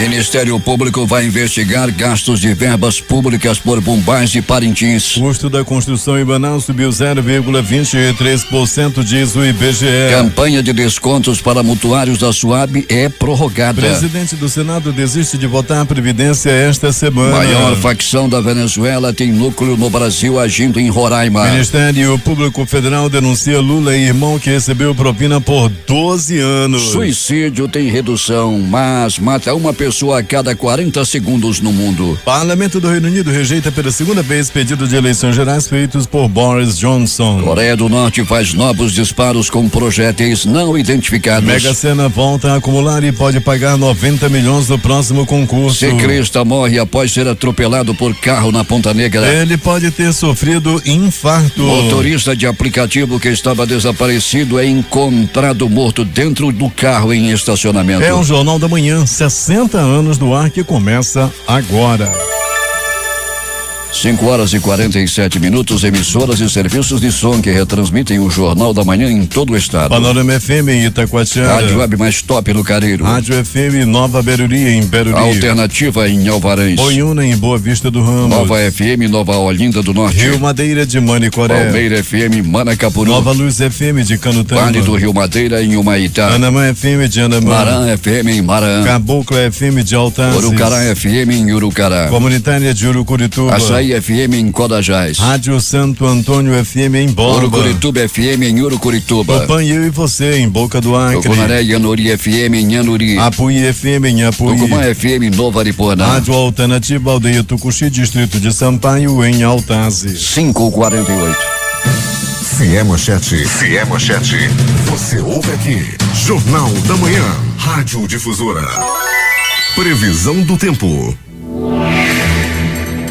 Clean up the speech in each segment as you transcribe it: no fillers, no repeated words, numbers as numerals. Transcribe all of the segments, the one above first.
Ministério Público vai investigar gastos de verbas públicas por Bombais e Parintins. Custo da construção em Manaus subiu 0,23%, diz o IBGE. Campanha de descontos para mutuários da Suab é prorrogada. Presidente do Senado desiste de votar a Previdência esta semana. Maior facção da Venezuela tem núcleo no Brasil agindo em Roraima. Ministério Público Federal denuncia Lula e irmão que recebeu propina por 12 anos. Suicídio tem redução, mas mata uma pessoa a cada 40 segundos no mundo. Parlamento do Reino Unido rejeita pela segunda vez pedido de eleições gerais feitos por Boris Johnson. Coreia do Norte faz novos disparos com projéteis não identificados. Mega Sena volta a acumular e pode pagar 90 milhões no próximo concurso. Ciclista morre após ser atropelado por carro na Ponta Negra. Ele pode ter sofrido infarto. Motorista de aplicativo que estava desaparecido é encontrado morto dentro do carro em estacionamento. É o Jornal da Manhã, 60 anos do ar, que começa agora. 5h47, emissoras e serviços de som que retransmitem o Jornal da Manhã em todo o estado. Panorama FM em Itacoatiara. Rádio Web mais top no Careiro. Rádio FM Nova Beruri em Beruri. Alternativa em Alvarães. Boiúna em Boa Vista do Ramos. Nova FM Nova Olinda do Norte. Rio Madeira de Manicoré. Palmeira FM Manacapuru. Nova Luz FM de Canutama. Vale do Rio Madeira em Humaitá. Anamã FM de Anamã. Marã FM em Marã. Cabocla FM de Altazes. Urucará FM em Urucará. Comunitária de Urucurituba. Açaí FM em Codajás. Rádio Santo Antônio FM em Borba. Urucurituba FM em Urucurituba. Tupan Eu e Você em Boca do Acre. Tucunaré e Anuri FM em Anuri. Apuí FM em Apuí. Tucumã FM em Nova Aripuanã. Rádio Alternativa Aldeia Tucuxi, Distrito de Sampaio em Altazes. 5h48. Se é manchete, você ouve aqui. Jornal da Manhã, Rádio Difusora. Previsão do tempo.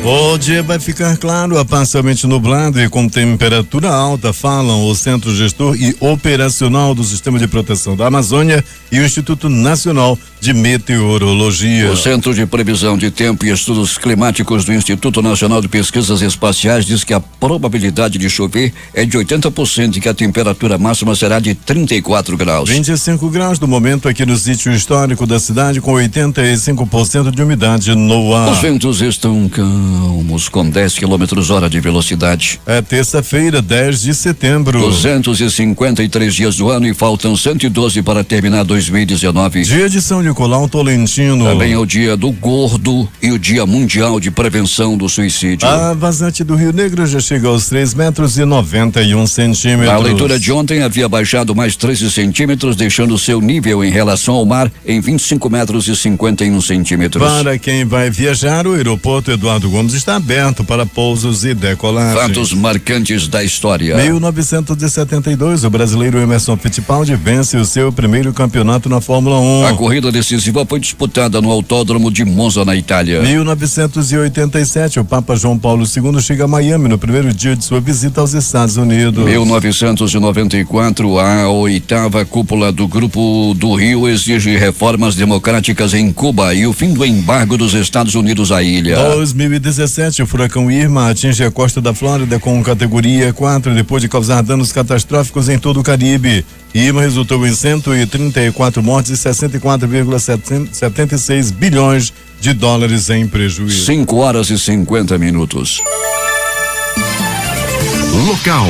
O dia vai ficar claro a parcialmente nublado e com temperatura alta, falam o Centro Gestor e Operacional do Sistema de Proteção da Amazônia e o Instituto Nacional de Meteorologia. O Centro de Previsão de Tempo e Estudos Climáticos do Instituto Nacional de Pesquisas Espaciais diz que a probabilidade de chover é de 80% e que a temperatura máxima será de 34 graus. 25 graus no momento aqui no sítio histórico da cidade, com 85% de umidade no ar. Os ventos estão calmos, com 10 km/h de velocidade. É terça-feira, 10 de setembro. 253 dias do ano e faltam 112 para terminar 2019. Dia de São Nicolau Tolentino. Também é o dia do gordo e o dia mundial de prevenção do suicídio. A vazante do Rio Negro já chega aos 3,91 m. A leitura de ontem havia baixado mais 13 centímetros, deixando seu nível em relação ao mar em 25,51 m. Para quem vai viajar, o aeroporto Eduardo Gomes está aberto para pousos e decolagens. Fatos marcantes da história. 1972, o brasileiro Emerson Fittipaldi vence o seu primeiro campeonato na Fórmula 1. A corrida decisiva foi disputada no Autódromo de Monza, na Itália. 1987, o Papa João Paulo II chega a Miami no primeiro dia de sua visita aos Estados Unidos. 1994, a 8ª cúpula do Grupo do Rio exige reformas democráticas em Cuba e o fim do embargo dos Estados Unidos à ilha. 2017, o furacão Irma atinge a costa da Flórida com categoria 4 depois de causar danos catastróficos em todo o Caribe. Irma resultou em 134 mortes e 64,76 bilhões de dólares em prejuízo. 5h50. Local.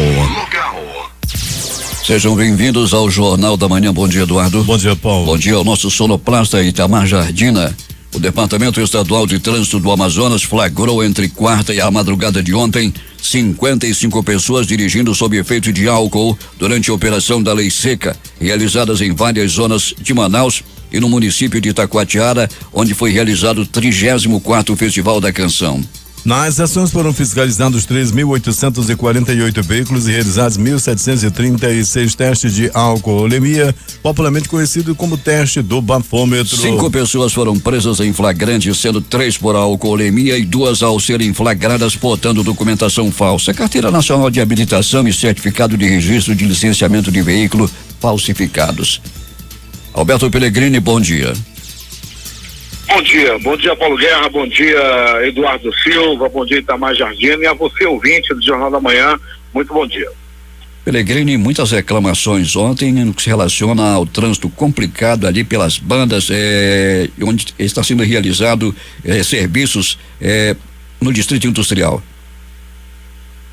Sejam bem-vindos ao Jornal da Manhã. Bom dia, Eduardo. Bom dia, Paulo. Bom dia ao nosso sonoplasta Itamar Jardina. O Departamento Estadual de Trânsito do Amazonas flagrou entre quarta e a madrugada de ontem 55 pessoas dirigindo sob efeito de álcool durante a operação da Lei Seca, realizadas em várias zonas de Manaus e no município de Itacoatiara, onde foi realizado o 34º Festival da Canção. Nas ações foram fiscalizados 3.848 veículos e realizados 1.736 testes de alcoolemia, popularmente conhecido como teste do bafômetro. 5 pessoas foram presas em flagrante, sendo 3 por alcoolemia e 2 ao serem flagradas portando documentação falsa, Carteira Nacional de Habilitação e Certificado de Registro de Licenciamento de Veículo falsificados. Alberto Pellegrini, bom dia. Bom dia Paulo Guerra, bom dia Eduardo Silva, bom dia Itamar Jardina e a você ouvinte do Jornal da Manhã, muito bom dia. Peregrini, muitas reclamações ontem no que se relaciona ao trânsito complicado ali pelas bandas, onde está sendo realizado serviços no Distrito Industrial.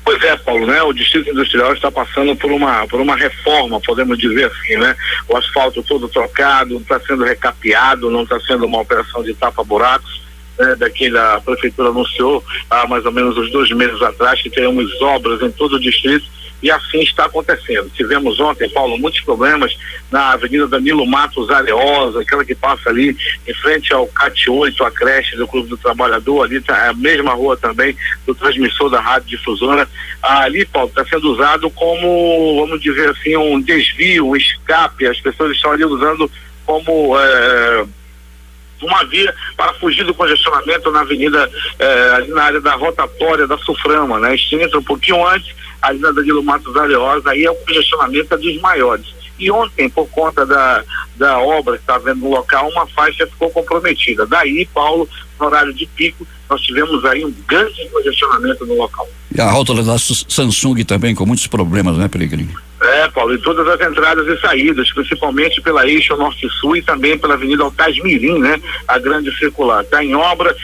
Pois é, Paulo, né? O Distrito Industrial está passando por uma reforma, podemos dizer assim, né? O asfalto todo trocado, está sendo recapeado, não está sendo uma operação de tapa-buracos, né? Daqui da Prefeitura anunciou há mais ou menos uns 2 meses atrás que teremos obras em todo o distrito, e assim está acontecendo. Tivemos ontem, Paulo, muitos problemas na Avenida Danilo Matos Areosa, aquela que passa ali em frente ao CAT 8, a creche do Clube do Trabalhador, ali tá a mesma rua também do transmissor da Rádio Difusora. Ali, Paulo, está sendo usado como, vamos dizer assim, um desvio, um escape. As pessoas estão ali usando como uma via para fugir do congestionamento na avenida, ali na área da rotatória da Suframa, né? Este entra um pouquinho antes, ali na Danilo Matos Areosa, aí é o congestionamento dos maiores. E ontem, por conta da obra que está havendo no local, uma faixa ficou comprometida. Daí, Paulo, no horário de pico, nós tivemos aí um grande congestionamento no local. E a rótula da Samsung também com muitos problemas, né, Peregrini? Paulo, em todas as entradas e saídas, principalmente pela Eixo Norte-Sul e também pela Avenida Altasmirim, né? A grande circular. Está em obra,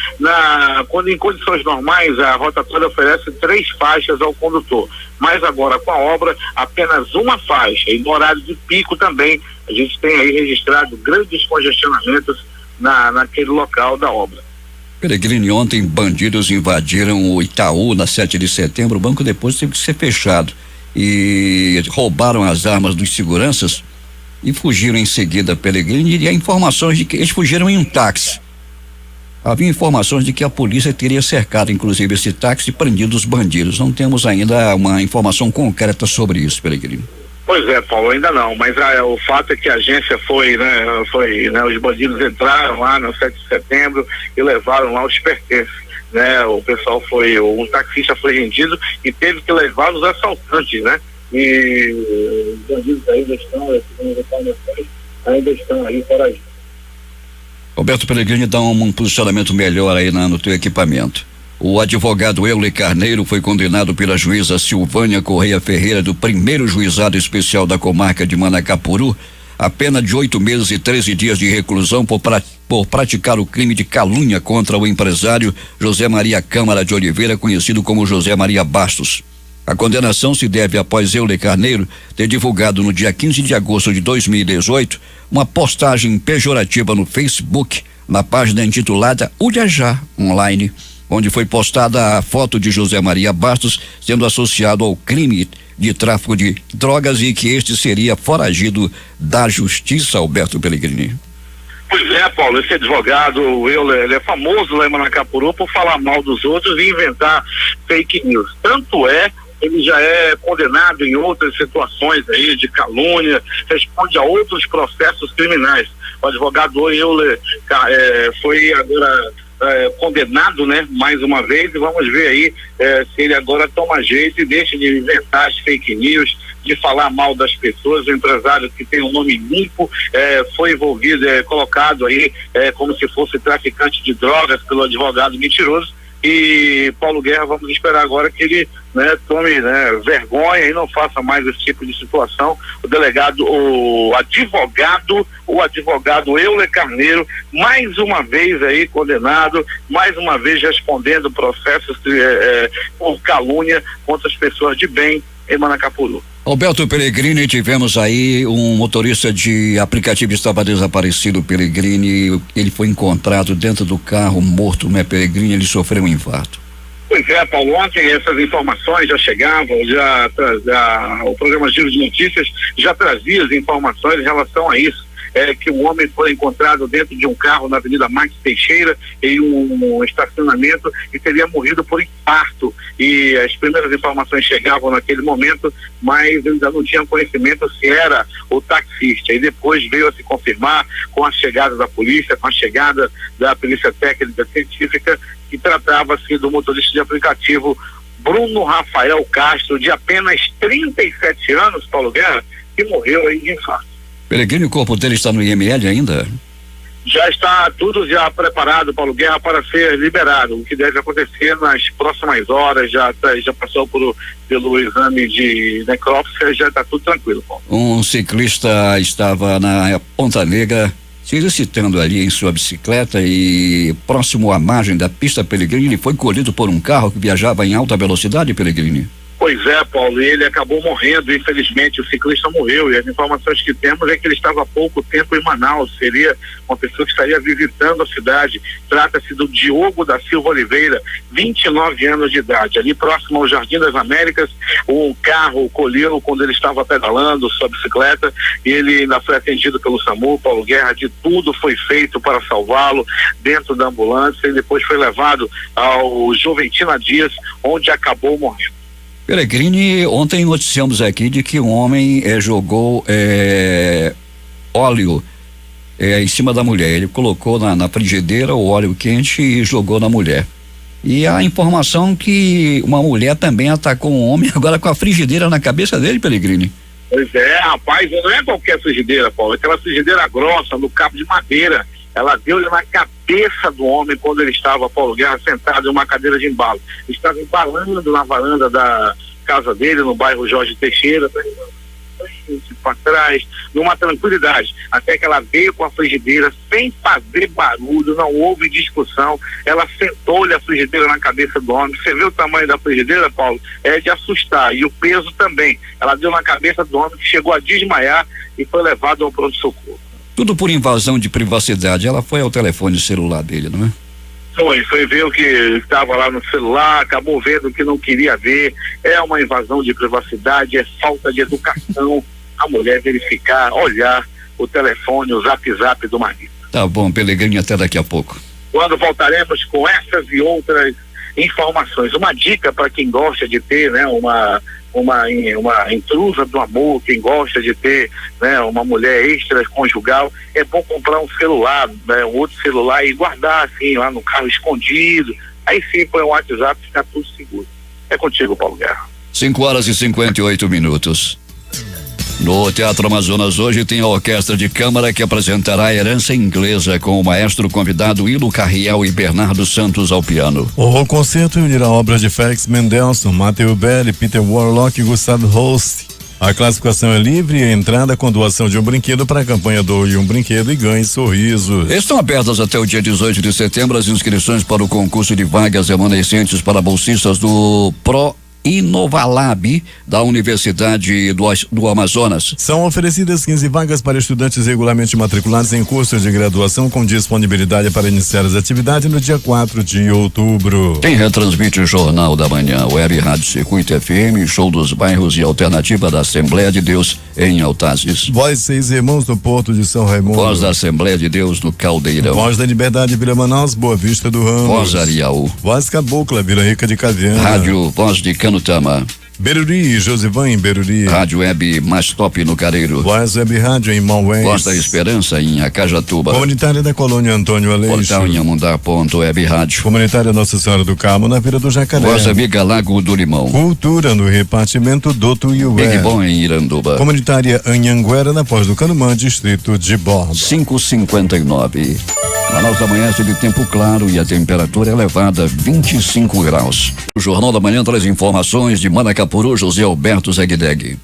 quando em condições normais, a rotatória oferece 3 faixas ao condutor. Mas agora, com a obra, apenas uma faixa. E no horário de pico também, a gente tem aí registrado grandes congestionamentos naquele local da obra. Peregrini, ontem bandidos invadiram o Itaú na 7 de setembro, o banco depois teve que ser fechado. E roubaram as armas dos seguranças e fugiram em seguida, Peregrini, e há informações de que eles fugiram em um táxi. Havia informações de que a polícia teria cercado, inclusive, esse táxi e prendido os bandidos. Não temos ainda uma informação concreta sobre isso, Peregrini. Pois é, Paulo, ainda não, mas o fato é que a agência foi, os bandidos entraram lá no 7 de setembro e levaram lá os pertences. Né, o pessoal um taxista foi rendido e teve que levar os assaltantes, né? E os bandidos ainda estão aí foragidos. Roberto Peregrini, dá um posicionamento melhor aí no teu equipamento. O advogado Euler Carneiro foi condenado pela juíza Silvânia Correia Ferreira do 1º Juizado Especial da Comarca de Manacapuru a pena de 8 meses e 13 dias de reclusão por praticar o crime de calúnia contra o empresário José Maria Câmara de Oliveira, conhecido como José Maria Bastos. A condenação se deve após Euler Carneiro ter divulgado no dia 15 de agosto de 2018 uma postagem pejorativa no Facebook, na página intitulada Ulhajá Online, onde foi postada a foto de José Maria Bastos sendo associado ao crime de tráfico de drogas e que este seria foragido da justiça, Alberto Peregrini. Pois é, Paulo, esse advogado, ele é famoso lá em Manacapuru por falar mal dos outros e inventar fake news. Tanto ele já é condenado em outras situações aí de calúnia, responde a outros processos criminais. O advogado Euler foi agora condenado, né, mais uma vez, e vamos ver aí se ele agora toma jeito e deixa de inventar as fake news, de falar mal das pessoas. O empresário que tem um nome limpo foi envolvido, colocado aí como se fosse traficante de drogas pelo advogado mentiroso. E Paulo Guerra, vamos esperar agora que ele tome vergonha e não faça mais esse tipo de situação. O advogado Euler Carneiro, mais uma vez aí condenado, mais uma vez respondendo processos por calúnia contra as pessoas de bem em Manacapuru. Alberto Peregrini, tivemos aí um motorista de aplicativo que estava desaparecido, Peregrini, ele foi encontrado dentro do carro morto, né, Peregrini? Ele sofreu um infarto. Pois é, Paulo, ontem essas informações já chegavam, o programa Giro de Notícias já trazia as informações em relação a isso. Que o homem foi encontrado dentro de um carro na Avenida Max Teixeira, em um estacionamento, e teria morrido por infarto. E as primeiras informações chegavam naquele momento, mas ainda não tinham conhecimento se era o taxista. E depois veio a se confirmar com a chegada da polícia, com a chegada da Polícia Técnica Científica, que tratava-se do motorista de aplicativo Bruno Rafael Castro, de apenas 37 anos, Paulo Guerra, que morreu aí de infarto. Peregrini, o corpo dele está no IML ainda? Já está tudo já preparado, Paulo Guerra, para ser liberado. O que deve acontecer nas próximas horas, já passou pelo exame de necrópsia, já está tudo tranquilo, Paulo. Um ciclista estava na Ponta Negra se exercitando ali em sua bicicleta e próximo à margem da pista Pellegrini foi colhido por um carro que viajava em alta velocidade, Pellegrini. Pois é, Paulo, e ele acabou morrendo, infelizmente, o ciclista morreu, e as informações que temos é que ele estava há pouco tempo em Manaus, seria uma pessoa que estaria visitando a cidade. Trata-se do Diogo da Silva Oliveira, 29 anos de idade, ali próximo ao Jardim das Américas. Um carro colheu quando ele estava pedalando sua bicicleta, e ele ainda foi atendido pelo SAMU, Paulo Guerra, de tudo foi feito para salvá-lo dentro da ambulância, e depois foi levado ao Juventina Dias, onde acabou morrendo. Pellegrini, ontem noticiamos aqui de que um homem jogou óleo em cima da mulher. Ele colocou na frigideira o óleo quente e jogou na mulher. E a informação que uma mulher também atacou um homem agora com a frigideira na cabeça dele, Pellegrini. Pois é, rapaz, não é qualquer frigideira, Paulo, é aquela frigideira grossa, no cabo de madeira. Ela deu-lhe na cabeça do homem quando ele estava, Paulo Guerra, sentado em uma cadeira de embalo. Ele estava embalando na varanda da casa dele, no bairro Jorge Teixeira, para trás, numa tranquilidade, até que ela veio com a frigideira sem fazer barulho, não houve discussão, ela sentou-lhe a frigideira na cabeça do homem. Você vê o tamanho da frigideira, Paulo? É de assustar, e o peso também. Ela deu na cabeça do homem, que chegou a desmaiar e foi levado ao pronto-socorro. Tudo por invasão de privacidade. Ela foi ao telefone celular dele, não é? Foi ver o que estava lá no celular, acabou vendo o que não queria ver. É uma invasão de privacidade, é falta de educação. A mulher verificar, olhar o telefone, o zap do marido. Tá bom, Pellegrini, até daqui a pouco. Quando voltaremos com essas e outras informações. Uma dica para quem gosta de ter, né, uma intrusa do amor, quem gosta de ter, né, uma mulher extraconjugal, é bom comprar um celular, né, um outro celular e guardar assim lá no carro escondido. Aí sim põe um WhatsApp e fica tudo seguro. É contigo, Paulo Guerra. 5:58. No Teatro Amazonas hoje tem a Orquestra de Câmara que apresentará a Herança Inglesa com o maestro convidado Hilo Carriel e Bernardo Santos ao piano. O concerto unirá obras de Félix Mendelssohn, Matthew Bell, Peter Warlock e Gustavo Holst. A classificação é livre e a entrada com doação de um brinquedo para a campanha Doe um Brinquedo e Ganhe Sorrisos. Estão abertas até o dia 18 de setembro as inscrições para o concurso de vagas remanescentes para bolsistas do Pro Inovalab da Universidade do Amazonas. São oferecidas 15 vagas para estudantes regularmente matriculados em cursos de graduação com disponibilidade para iniciar as atividades no dia 4 de outubro. Quem retransmite o Jornal da Manhã, Web Rádio Circuito FM, Show dos Bairros e Alternativa da Assembleia de Deus em Altazes. Voz Seis Irmãos do Porto de São Raimundo. Voz da Assembleia de Deus no Caldeirão. Voz da Liberdade Vila Manaus, Boa Vista do Ramos. Voz Ariaú. Voz Cabocla, Vila Rica de Caviana. Rádio Voz de Canutama. Beruri, Josivan em Beruri. Rádio Web Mais Top no Careiro. Voz Web Rádio em Maués. Voz da Esperança em Acajatuba. Comunitária da Colônia Antônio Aleixo. Portal em Amundá.web Rádio. Comunitária Nossa Senhora do Carmo na Vila do Jacaré. Voz Amiga Lago do Limão. Cultura no repartimento do Tuiué. Big Bom em Iranduba. Comunitária Anhanguera na Pós do Canumã, distrito de Borba. 5:59. Manaus amanhece de tempo claro e a temperatura elevada, 25 graus. O Jornal da Manhã traz informações de Manacapuru, José Alberto Zegdeg.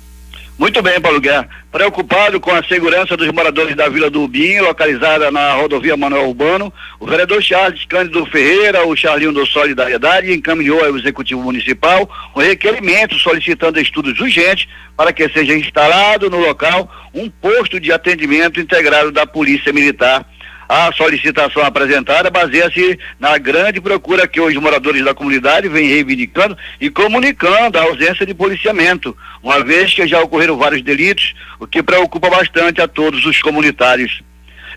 Muito bem, Paulo Guerra. Preocupado com a segurança dos moradores da Vila do Ubim, localizada na rodovia Manuel Urbano, o vereador Charles Cândido Ferreira, o Charlinho do Solidariedade, encaminhou ao Executivo Municipal um requerimento solicitando estudos urgentes para que seja instalado no local um posto de atendimento integrado da Polícia Militar. A solicitação apresentada baseia-se na grande procura que os moradores da comunidade vêm reivindicando e comunicando a ausência de policiamento, uma vez que já ocorreram vários delitos, o que preocupa bastante a todos os comunitários.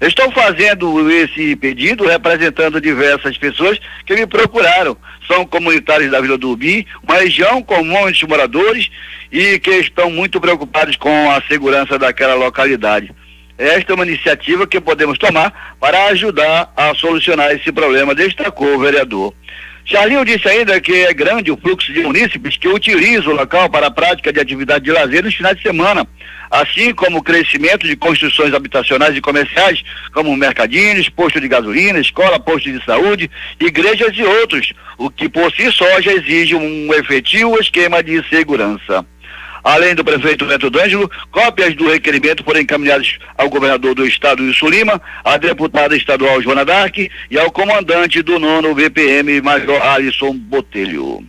Estou fazendo esse pedido representando diversas pessoas que me procuraram. São comunitários da Vila do Ubim, uma região com muitos moradores e que estão muito preocupados com a segurança daquela localidade. Esta é uma iniciativa que podemos tomar para ajudar a solucionar esse problema, destacou o vereador. Charlinho disse ainda que é grande o fluxo de munícipes que utilizam o local para a prática de atividade de lazer nos finais de semana, assim como o crescimento de construções habitacionais e comerciais, como mercadinhos, posto de gasolina, escola, posto de saúde, igrejas e outros, o que por si só já exige um efetivo esquema de segurança. Além do prefeito Neto D'Angelo, cópias do requerimento foram encaminhadas ao governador do estado, Wilson Lima, à deputada estadual Joana Dark e ao comandante do 9º VPM, Major Alisson Botelho.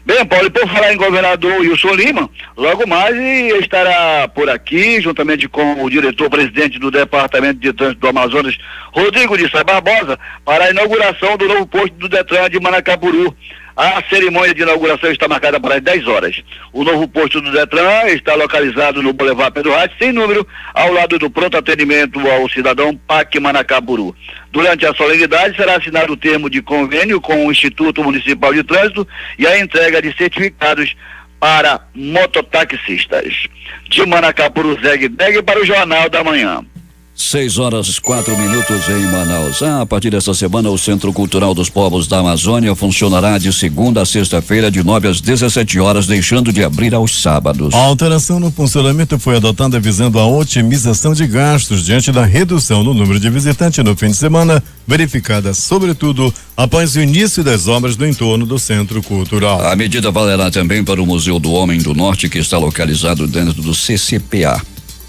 Bem, Paulo, e por falar em governador Wilson Lima, logo mais estará por aqui, juntamente com o diretor-presidente do Departamento de Trânsito do Amazonas, Rodrigo de Sá Barbosa, para a inauguração do novo posto do Detran de Manacapuru. A cerimônia de inauguração está marcada para as 10 horas. O novo posto do Detran está localizado no Boulevard Pedro Reis, sem número, ao lado do pronto atendimento ao cidadão PAC Manacapuru. Durante a solenidade será assinado o termo de convênio com o Instituto Municipal de Trânsito e a entrega de certificados para mototaxistas. De Manacapuru, Zeg para o Jornal da Manhã. 6h04 em Manaus. A partir desta semana, o Centro Cultural dos Povos da Amazônia funcionará de segunda a sexta-feira, de 9 às 17 horas, deixando de abrir aos sábados. A alteração no funcionamento foi adotada visando a otimização de gastos diante da redução no número de visitantes no fim de semana, verificada, sobretudo, após o início das obras do entorno do Centro Cultural. A medida valerá também para o Museu do Homem do Norte, que está localizado dentro do CCPA.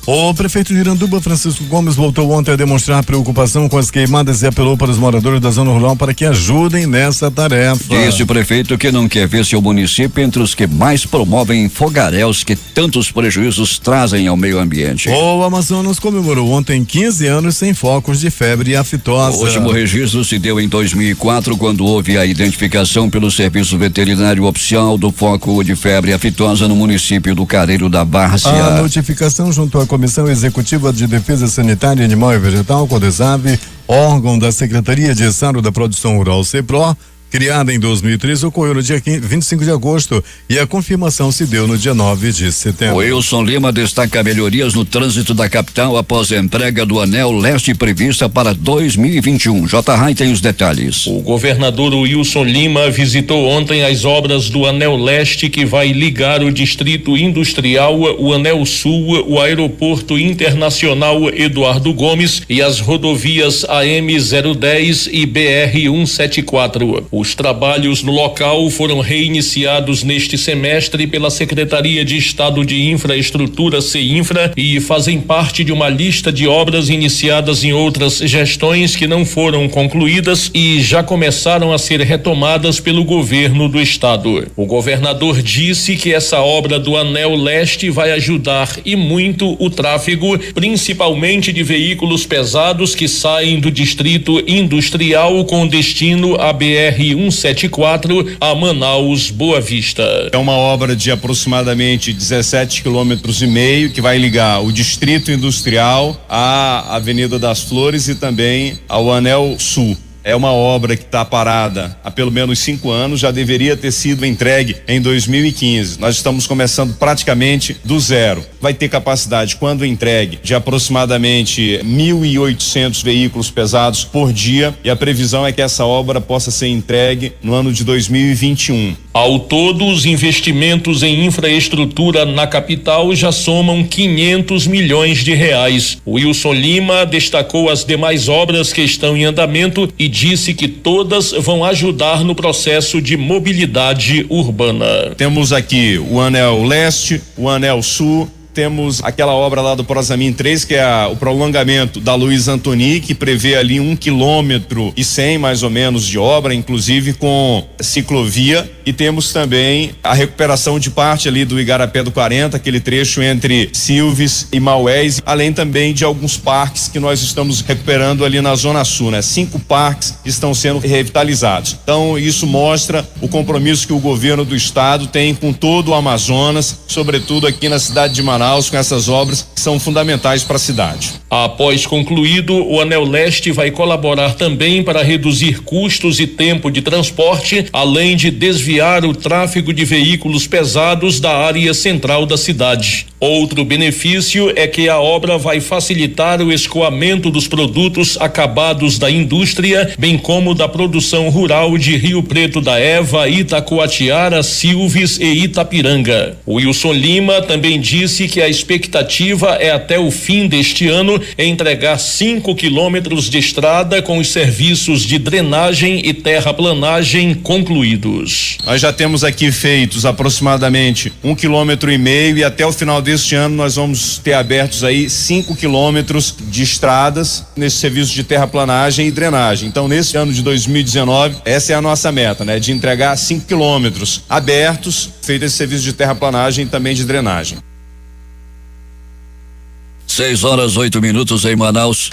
O prefeito de Iranduba, Francisco Gomes, voltou ontem a demonstrar preocupação com as queimadas e apelou para os moradores da zona rural para que ajudem nessa tarefa. Disse o prefeito que não quer ver seu município entre os que mais promovem fogaréus que tantos prejuízos trazem ao meio ambiente. O Amazonas comemorou ontem 15 anos sem focos de febre aftosa. O último registro se deu em 2004, quando houve a identificação pelo Serviço Veterinário Oficial do foco de febre aftosa no município do Careiro da Várzea. A notificação junto à Comissão Executiva de Defesa Sanitária Animal e Vegetal, CODESAV, órgão da Secretaria de Estado da Produção Rural, CEPRO, criada em 2013, ocorreu no dia 25 de agosto e a confirmação se deu no dia 9 de setembro. O Wilson Lima destaca melhorias no trânsito da capital após a entrega do Anel Leste prevista para 2021. J. tem os detalhes. O governador Wilson Lima visitou ontem as obras do Anel Leste, que vai ligar o Distrito Industrial, o Anel Sul, o Aeroporto Internacional Eduardo Gomes e as rodovias AM 010 e BR 174. Os trabalhos no local foram reiniciados neste semestre pela Secretaria de Estado de Infraestrutura, CEINFRA, e fazem parte de uma lista de obras iniciadas em outras gestões que não foram concluídas e já começaram a ser retomadas pelo governo do estado. O governador disse que essa obra do Anel Leste vai ajudar e muito o tráfego, principalmente de veículos pesados que saem do Distrito Industrial com destino à BR 174 a Manaus, Boa Vista. É uma obra de aproximadamente 17,5 quilômetros que vai ligar o Distrito Industrial à Avenida das Flores e também ao Anel Sul. É uma obra que está parada há pelo menos 5 anos, já deveria ter sido entregue em 2015. Nós estamos começando praticamente do zero. Vai ter capacidade, quando entregue, de aproximadamente 1.800 veículos pesados por dia, e a previsão é que essa obra possa ser entregue no ano de 2021. Ao todo, os investimentos em infraestrutura na capital já somam 500 milhões de reais. Wilson Lima destacou as demais obras que estão em andamento e disse que todas vão ajudar no processo de mobilidade urbana. Temos aqui o Anel Leste, o Anel Sul, temos aquela obra lá do Prosamin 3, que é o prolongamento da Luiz Antoni, que prevê ali 1,1 quilômetro mais ou menos de obra, inclusive com ciclovia, e temos também a recuperação de parte ali do Igarapé do 40, aquele trecho entre Silves e Maués, além também de alguns parques que nós estamos recuperando ali na Zona Sul, né? 5 parques estão sendo revitalizados. Então isso mostra o compromisso que o governo do estado tem com todo o Amazonas, sobretudo aqui na cidade de Manaus, Manaus com essas obras que são fundamentais para a cidade. Após concluído, o Anel Leste vai colaborar também para reduzir custos e tempo de transporte, além de desviar o tráfego de veículos pesados da área central da cidade. Outro benefício é que a obra vai facilitar o escoamento dos produtos acabados da indústria, bem como da produção rural de Rio Preto da Eva, Itacoatiara, Silves e Itapiranga. O Wilson Lima também disse que a expectativa é até o fim deste ano entregar 5 quilômetros de estrada com os serviços de drenagem e terraplanagem concluídos. Nós já temos aqui feitos aproximadamente 1,5 quilômetro e até o final deste ano nós vamos ter abertos aí 5 quilômetros de estradas nesse serviço de terraplanagem e drenagem. Então, nesse ano de 2019, essa é a nossa meta, né? De entregar 5 quilômetros abertos, feito esse serviço de terraplanagem e também de drenagem. 6:08 em Manaus.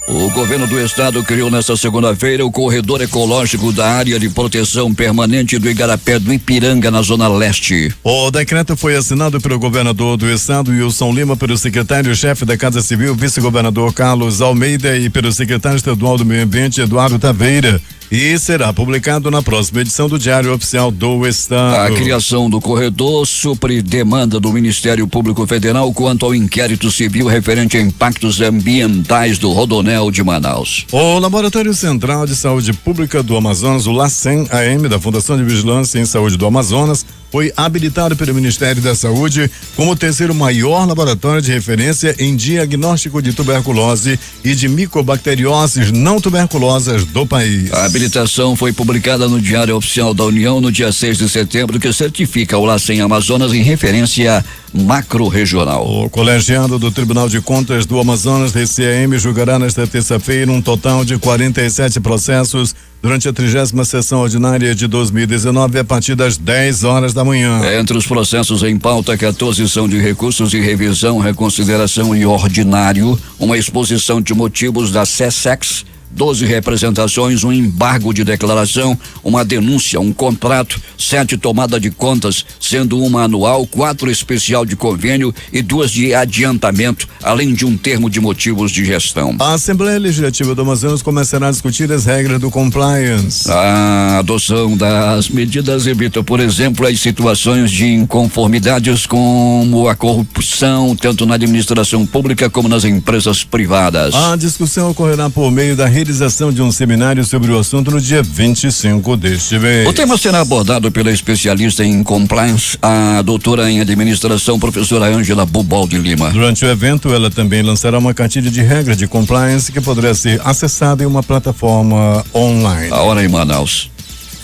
O governo do estado criou nesta segunda-feira o corredor ecológico da área de proteção permanente do Igarapé do Ipiranga, na zona leste. O decreto foi assinado pelo governador do estado, Wilson Lima, pelo secretário-chefe da Casa Civil, vice-governador Carlos Almeida, e pelo secretário estadual do Meio Ambiente, Eduardo Taveira. E será publicado na próxima edição do Diário Oficial do Estado. A criação do corredor supre demanda do Ministério Público Federal quanto ao inquérito civil referente a impactos ambientais do Rodonel de Manaus. O Laboratório Central de Saúde Pública do Amazonas, o LACEN-AM, da Fundação de Vigilância em Saúde do Amazonas, foi habilitado pelo Ministério da Saúde como o terceiro maior laboratório de referência em diagnóstico de tuberculose e de micobacterioses não tuberculosas do país. A habilitação foi publicada no Diário Oficial da União no dia 6 de setembro, que certifica o LACEN Amazonas em referência macro-regional. O colegiado do Tribunal de Contas do Amazonas, TCAM, julgará nesta terça-feira um total de 47 processos durante a 30ª sessão ordinária de 2019, a partir das 10 horas da manhã. Entre os processos em pauta, 14 são de recursos de revisão, reconsideração e ordinário, uma exposição de motivos da SESEX, 12 representações, um embargo de declaração, uma denúncia, um contrato, 7 tomada de contas, sendo uma anual, 4 especial de convênio e 2 de adiantamento, além de um termo de motivos de gestão. A Assembleia Legislativa do Amazonas começará a discutir as regras do compliance. A adoção das medidas evita, por exemplo, as situações de inconformidades como a corrupção, tanto na administração pública como nas empresas privadas. A discussão ocorrerá por meio da realização de um seminário sobre o assunto no dia 25 deste mês. O tema será abordado pela especialista em compliance, a doutora em administração, professora Ângela Bubal de Lima. Durante o evento, ela também lançará uma cartilha de regras de compliance que poderá ser acessada em uma plataforma online. A hora em Manaus.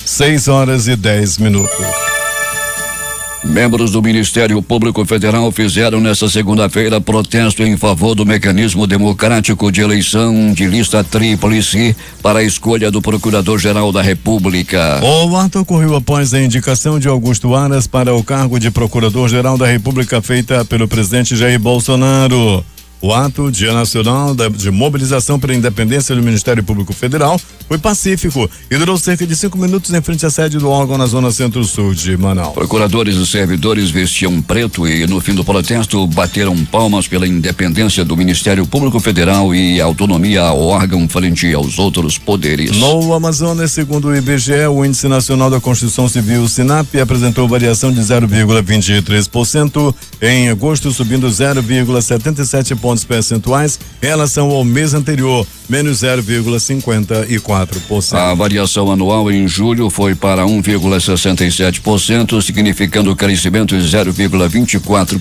6:10. Membros do Ministério Público Federal fizeram nesta segunda-feira protesto em favor do mecanismo democrático de eleição de lista tríplice para a escolha do Procurador-Geral da República. O ato ocorreu após a indicação de Augusto Aras para o cargo de Procurador-Geral da República feita pelo presidente Jair Bolsonaro. O ato, Dia Nacional de Mobilização pela Independência do Ministério Público Federal, foi pacífico e durou cerca de 5 minutos em frente à sede do órgão na zona centro-sul de Manaus. Procuradores e servidores vestiam preto e, no fim do protesto, bateram palmas pela independência do Ministério Público Federal e autonomia ao órgão frente aos outros poderes. No Amazonas, segundo o IBGE, o Índice Nacional da Construção Civil, SINAP, apresentou variação de 0,23%, em agosto subindo 0,77 pontos percentuais em relação ao mês anterior, menos 0,54%. A variação anual em julho foi para 1,67%, significando crescimento de 0,24%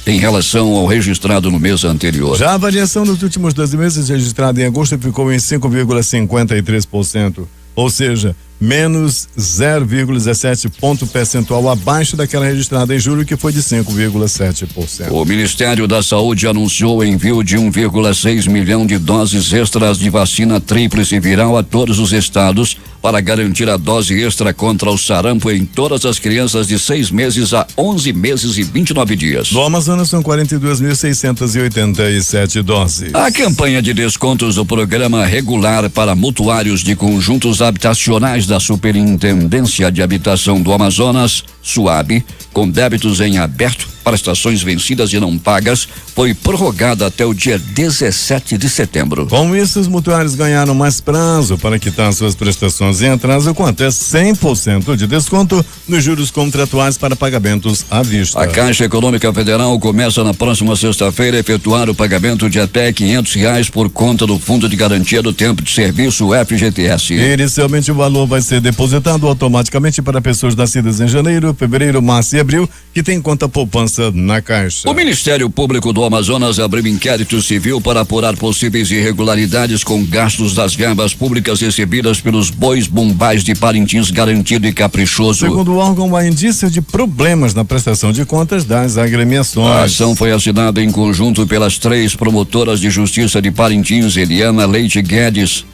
em relação ao registrado no mês anterior. Já a variação nos últimos 12 meses registrada em agosto ficou em 5,53%, ou seja, menos 0,17 ponto percentual abaixo daquela registrada em julho, que foi de 5,7%. O Ministério da Saúde anunciou o envio de 1,6 milhão de doses extras de vacina tríplice viral a todos os estados para garantir a dose extra contra o sarampo em todas as crianças de 6 meses a 11 meses e 29 dias. No Amazonas são 42.687 doses. A campanha de descontos do programa regular para mutuários de conjuntos habitacionais da Superintendência de Habitação do Amazonas, SUAB, com débitos em aberto, prestações vencidas e não pagas foi prorrogada até o dia 17 de setembro. Com isso, os mutuários ganharam mais prazo para quitar suas prestações em atraso com até 100% de desconto nos juros contratuais para pagamentos à vista. A Caixa Econômica Federal começa na próxima sexta-feira a efetuar o pagamento de até R$500 por conta do Fundo de Garantia do Tempo de Serviço, FGTS. Inicialmente, o valor vai ser depositado automaticamente para pessoas nascidas em janeiro, fevereiro, março e abril que têm conta poupança na Caixa. O Ministério Público do Amazonas abriu inquérito civil para apurar possíveis irregularidades com gastos das verbas públicas recebidas pelos bois bombais de Parintins Garantido e Caprichoso. Segundo o órgão, há indício de problemas na prestação de contas das agremiações. A ação foi assinada em conjunto pelas 3 promotoras de justiça de Parintins, Eliana Leite Guedes,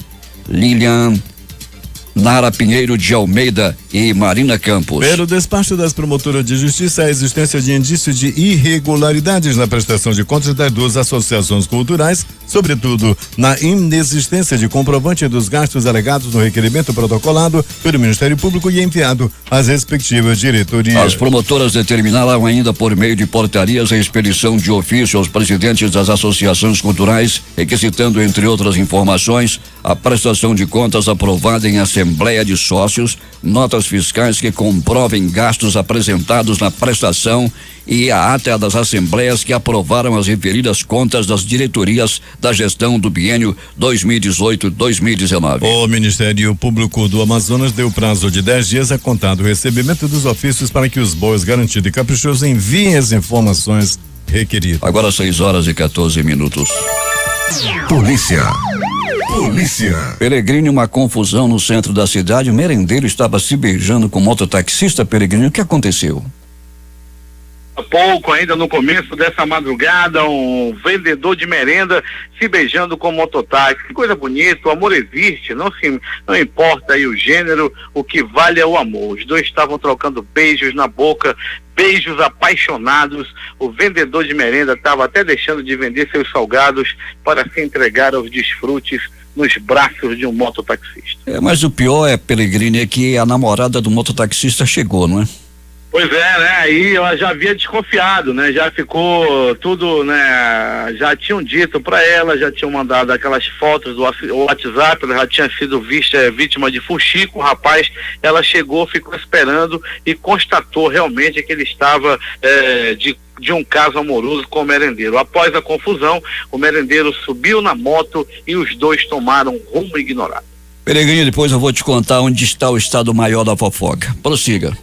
Lilian Nara Pinheiro de Almeida e Marina Campos. Pelo despacho das promotoras de justiça, a existência de indício de irregularidades na prestação de contas das 2 associações culturais, sobretudo na inexistência de comprovante dos gastos alegados no requerimento protocolado pelo Ministério Público e enviado às respectivas diretorias. As promotoras determinaram ainda por meio de portarias a expedição de ofício aos presidentes das associações culturais, requisitando, entre outras informações, a prestação de contas aprovada em Assembleia de Sócios, notas fiscais que comprovem gastos apresentados na prestação e a ata das assembleias que aprovaram as referidas contas das diretorias da gestão do biênio 2018-2019. O Ministério Público do Amazonas deu prazo de 10 dias a contar do recebimento dos ofícios para que os bois Garantido e Caprichoso enviem as informações requeridas. Agora 6h14. Polícia. Peregrino, uma confusão no centro da cidade. O merendeiro estava se beijando com o mototaxista. Peregrino, o que aconteceu? Há pouco, ainda no começo dessa madrugada, um vendedor de merenda se beijando com mototáxi. Que coisa bonita, o amor existe, não importa aí o gênero, o que vale é o amor. Os dois estavam trocando beijos na boca, beijos apaixonados. O vendedor de merenda estava até deixando de vender seus salgados para se entregar aos desfrutes nos braços de um mototaxista. Mas o pior é, Peregrino, é que a namorada do mototaxista chegou, não é? Pois é, né? Aí ela já havia desconfiado, né? Já ficou tudo, né? Já tinham dito para ela, já tinham mandado aquelas fotos do WhatsApp, ela já tinha sido vítima de fuxico, o rapaz, ela chegou, ficou esperando e constatou realmente que ele estava de um caso amoroso com o merendeiro. Após a confusão, o merendeiro subiu na moto e os dois tomaram rumo ignorado. Peregrino, depois eu vou te contar onde está o Estado Maior da fofoca. Prossiga.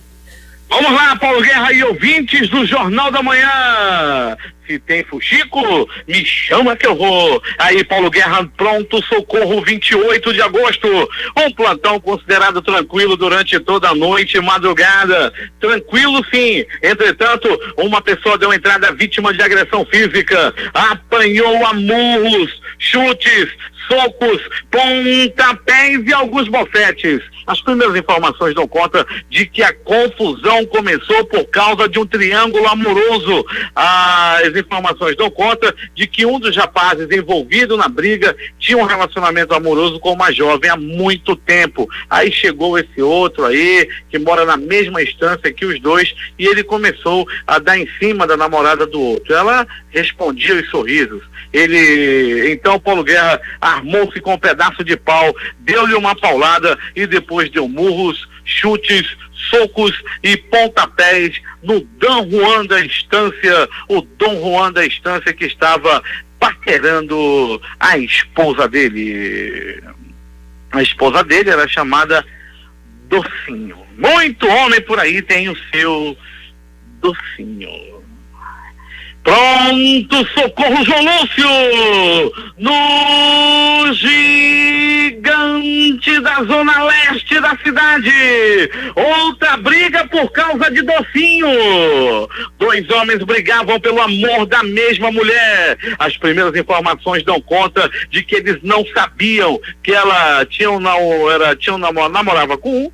Vamos lá, Paulo Guerra e ouvintes do Jornal da Manhã. Se tem fuxico, me chama que eu vou. Aí, Paulo Guerra, pronto, socorro, 28 de agosto. Um plantão considerado tranquilo durante toda a noite e madrugada. Tranquilo, sim. Entretanto, uma pessoa deu entrada vítima de agressão física. Apanhou a murros, chutes, socos, pontapés e alguns bofetes. As primeiras informações dão conta de que a confusão começou por causa de um triângulo amoroso. As informações dão conta de que um dos rapazes envolvido na briga tinha um relacionamento amoroso com uma jovem há muito tempo. Aí chegou esse outro aí, que mora na mesma instância que os dois, e ele começou a dar em cima da namorada do outro. Ela respondia os sorrisos. Então, Paulo Guerra armou-se com um pedaço de pau, deu-lhe uma paulada e depois deu murros, chutes, socos e pontapés no Dom Juan da Estância, o Dom Juan da Estância que estava paquerando a esposa dele. A esposa dele era chamada Docinho. Muito homem por aí tem o seu Docinho. Pronto, socorro, João Lúcio! No gigante da zona leste da cidade, outra briga por causa de Docinho. 2 homens brigavam pelo amor da mesma mulher. As primeiras informações dão conta de que eles não sabiam que ela namorava com um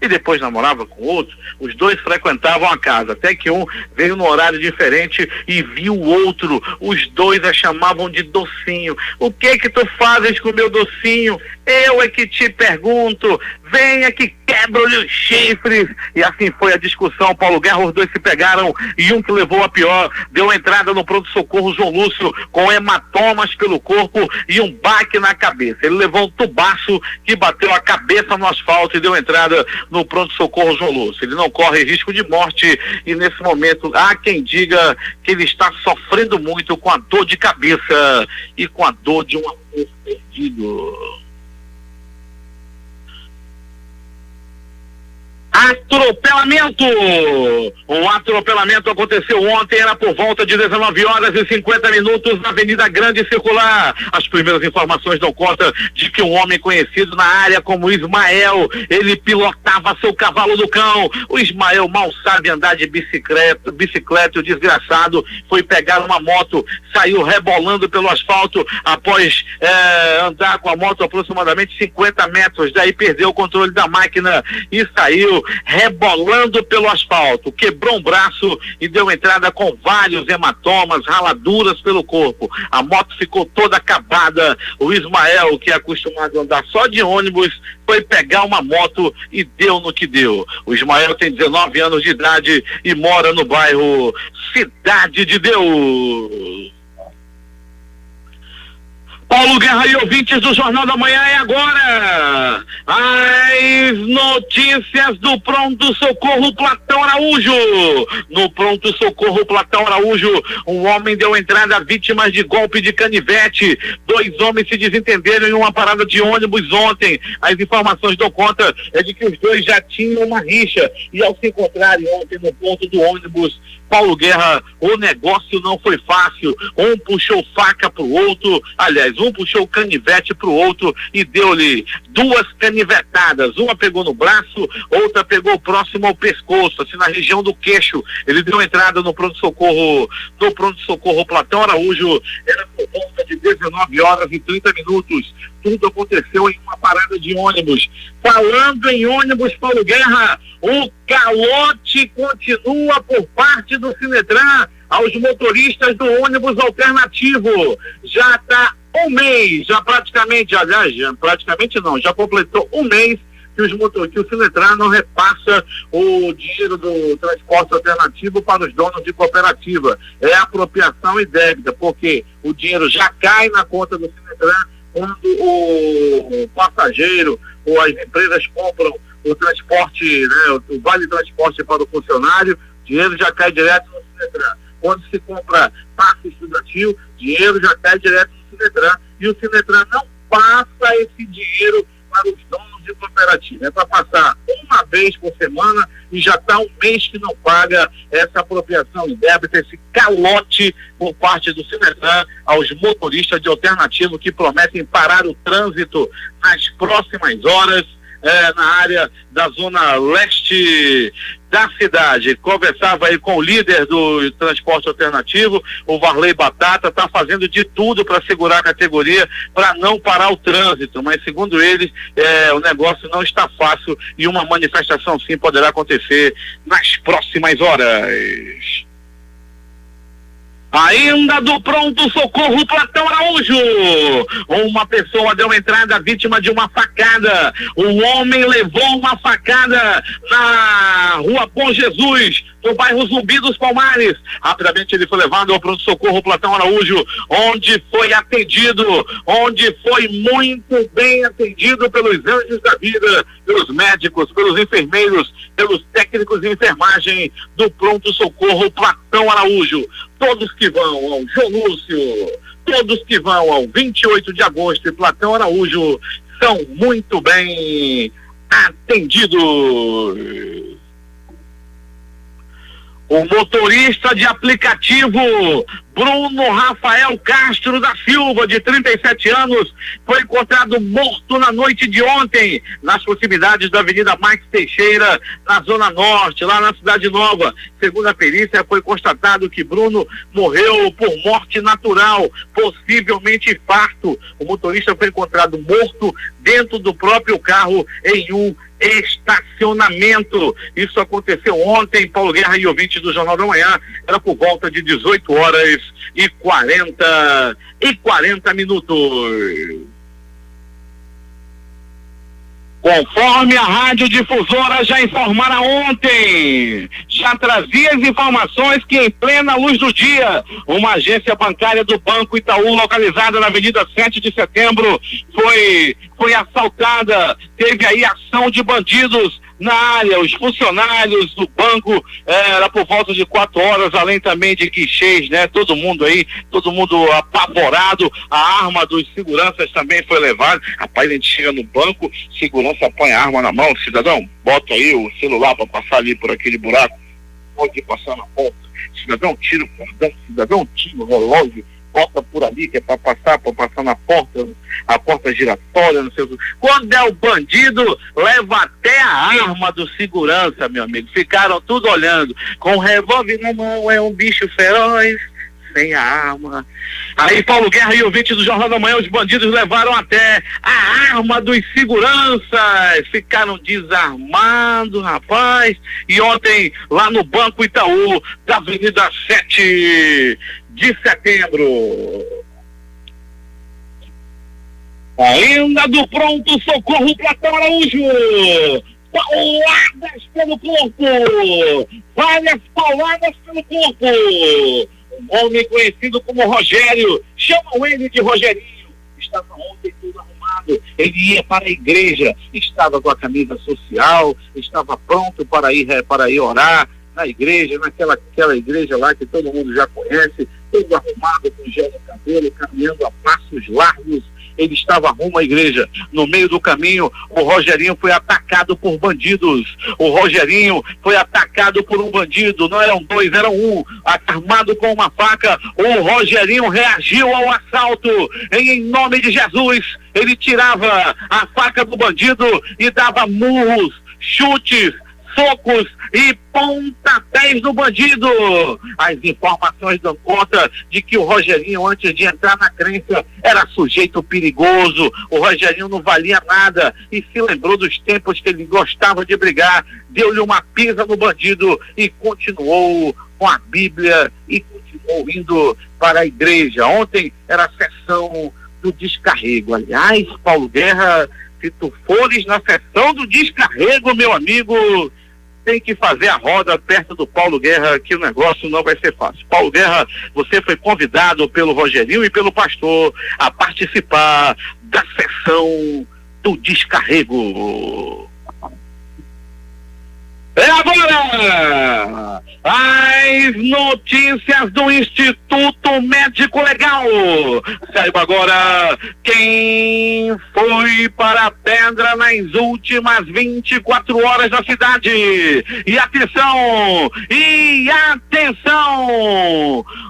e depois namorava com outro. Os dois frequentavam a casa, até que um veio no horário diferente e viu o outro. Os dois a chamavam de Docinho. O que tu fazes com o meu Docinho? Eu é que te pergunto. venha que quebra-lhe os chifres. E assim foi a discussão, Paulo Guerra. Os dois se pegaram e um que levou a pior deu entrada no pronto-socorro João Lúcio com hematomas pelo corpo e um baque na cabeça. Ele levou um tubaço que bateu a cabeça no asfalto e deu entrada no pronto-socorro João Lúcio. Ele não corre risco de morte e nesse momento há quem diga que ele está sofrendo muito com a dor de cabeça e com a dor de um amor perdido. Atropelamento! O atropelamento aconteceu ontem, era por volta de 19h50 na Avenida Grande Circular. As primeiras informações dão conta de que um homem conhecido na área como Ismael, ele pilotava seu cavalo do cão. O Ismael mal sabe andar de bicicleta, e o desgraçado foi pegar uma moto, saiu rebolando pelo asfalto após andar com a moto aproximadamente 50 metros, daí perdeu o controle da máquina e saiu rebolando pelo asfalto, quebrou um braço e deu entrada com vários hematomas, raladuras pelo corpo. A moto ficou toda acabada. O Ismael, que é acostumado a andar só de ônibus, foi pegar uma moto e deu no que deu. O Ismael tem 19 anos de idade e mora no bairro Cidade de Deus. Paulo Guerra e ouvintes do Jornal da Manhã, é agora as notícias do pronto-socorro Platão Araújo. No pronto-socorro Platão Araújo, um homem deu entrada a vítimas de golpe de canivete. 2 homens se desentenderam em uma parada de ônibus ontem. As informações dão conta de que os dois já tinham uma rixa e ao se encontrarem ontem no ponto do ônibus, Paulo Guerra, o negócio não foi fácil. Um puxou faca pro outro, aliás, um puxou canivete pro outro e deu-lhe 2 canivetadas. Uma pegou no braço, outra pegou próximo ao pescoço, assim na região do queixo. Ele deu entrada no pronto-socorro Platão Araújo. Era por volta de 19h30. Tudo aconteceu em uma parada de ônibus. Falando em ônibus, Paulo Guerra, o calote continua por parte do Sinetran aos motoristas do ônibus alternativo. Já está um mês, já completou um mês que o Sinetran não repassa o dinheiro do transporte alternativo para os donos de cooperativa. É apropriação indébita, porque o dinheiro já cai na conta do Sinetran quando o passageiro ou as empresas compram o transporte, né, o vale transporte para o funcionário, dinheiro já cai direto no Sinetran. Quando se compra passe estudantil, dinheiro já cai direto no Sinetran e o Sinetran não passa esse dinheiro para os donos de cooperativa. É para passar uma vez por semana e já está um mês que não paga essa apropriação indébita, esse calote por parte do Sinetran aos motoristas de alternativo que prometem parar o trânsito nas próximas horas na área da zona leste da cidade. Conversava aí com o líder do transporte alternativo, o Varley Batata, está fazendo de tudo para segurar a categoria, para não parar o trânsito, mas segundo ele, o negócio não está fácil e uma manifestação sim poderá acontecer nas próximas horas. Ainda do pronto-socorro Platão Araújo, uma pessoa deu entrada vítima de uma facada. Um homem levou uma facada na rua Bom Jesus, no bairro Zumbi dos Palmares. Rapidamente ele foi levado ao pronto-socorro Platão Araújo, onde foi muito bem atendido pelos anjos da vida, pelos médicos, pelos enfermeiros, pelos técnicos de enfermagem do pronto-socorro Platão Araújo. Todos que vão ao João Lúcio, todos que vão ao 28 de agosto e Platão Araújo são muito bem atendidos. O motorista de aplicativo Bruno Rafael Castro da Silva, de 37 anos, foi encontrado morto na noite de ontem, nas proximidades da Avenida Max Teixeira, na Zona Norte, lá na Cidade Nova. Segundo a perícia, foi constatado que Bruno morreu por morte natural, possivelmente infarto. O motorista foi encontrado morto dentro do próprio carro em um estacionamento. Isso aconteceu ontem, Paulo Guerra e ouvintes do Jornal da Manhã. Era por volta de 18h40. Conforme a radiodifusora já informara ontem, já trazia as informações que em plena luz do dia, uma agência bancária do Banco Itaú, localizada na Avenida 7 de Setembro, foi assaltada. Teve aí ação de bandidos na área. Os funcionários do banco, era por volta de 4 horas, além também de guichês, né? Todo mundo apavorado. A arma dos seguranças também foi levada. Rapaz, a gente chega no banco, segurança põe a arma na mão. Cidadão, bota aí o celular para passar ali por aquele buraco, pode passar na porta. Cidadão, tira o cordão. Cidadão, tira o relógio, bota por ali, que é para passar na porta, a porta giratória, não sei o que. Quando é o bandido, leva até a arma do segurança, meu amigo. Ficaram tudo olhando, com o revólver na mão, é um bicho feroz, sem a arma. Aí Paulo Guerra e ouvinte do Jornal da Manhã, os bandidos levaram até a arma dos seguranças, ficaram desarmados, rapaz. E ontem, lá no Banco Itaú, da Avenida 7 de Setembro. Ainda do pronto socorro, Platão Araújo. Pauladas pelo corpo. Várias pauladas pelo corpo. Um homem conhecido como Rogério, chamam ele de Rogerinho, estava ontem tudo arrumado, ele ia para a igreja, estava com a camisa social, estava pronto para ir orar na igreja, aquela igreja lá que todo mundo já conhece, todo arrumado, com gel no cabelo, caminhando a passos largos. Ele estava rumo à igreja. No meio do caminho, o Rogerinho foi atacado por bandidos. O Rogerinho foi atacado por um bandido. Não eram dois, eram um. Armado com uma faca, o Rogerinho reagiu ao assalto. Em nome de Jesus, ele tirava a faca do bandido e dava murros, chutes, socos e pontapés no bandido. As informações dão conta de que o Rogerinho, antes de entrar na crença, era sujeito perigoso. O Rogerinho não valia nada e se lembrou dos tempos que ele gostava de brigar, deu-lhe uma pisa no bandido e continuou com a Bíblia e continuou indo para a igreja. Ontem era a sessão do descarrego. Aliás, Paulo Guerra, se tu fores na sessão do descarrego, meu amigo, tem que fazer a roda perto do Paulo Guerra, que o negócio não vai ser fácil. Paulo Guerra, você foi convidado pelo Rogerinho e pelo pastor a participar da sessão do descarrego. É agora as notícias do Instituto Médico Legal. Saiba agora quem foi para a pedra nas últimas 24 horas na cidade. E atenção!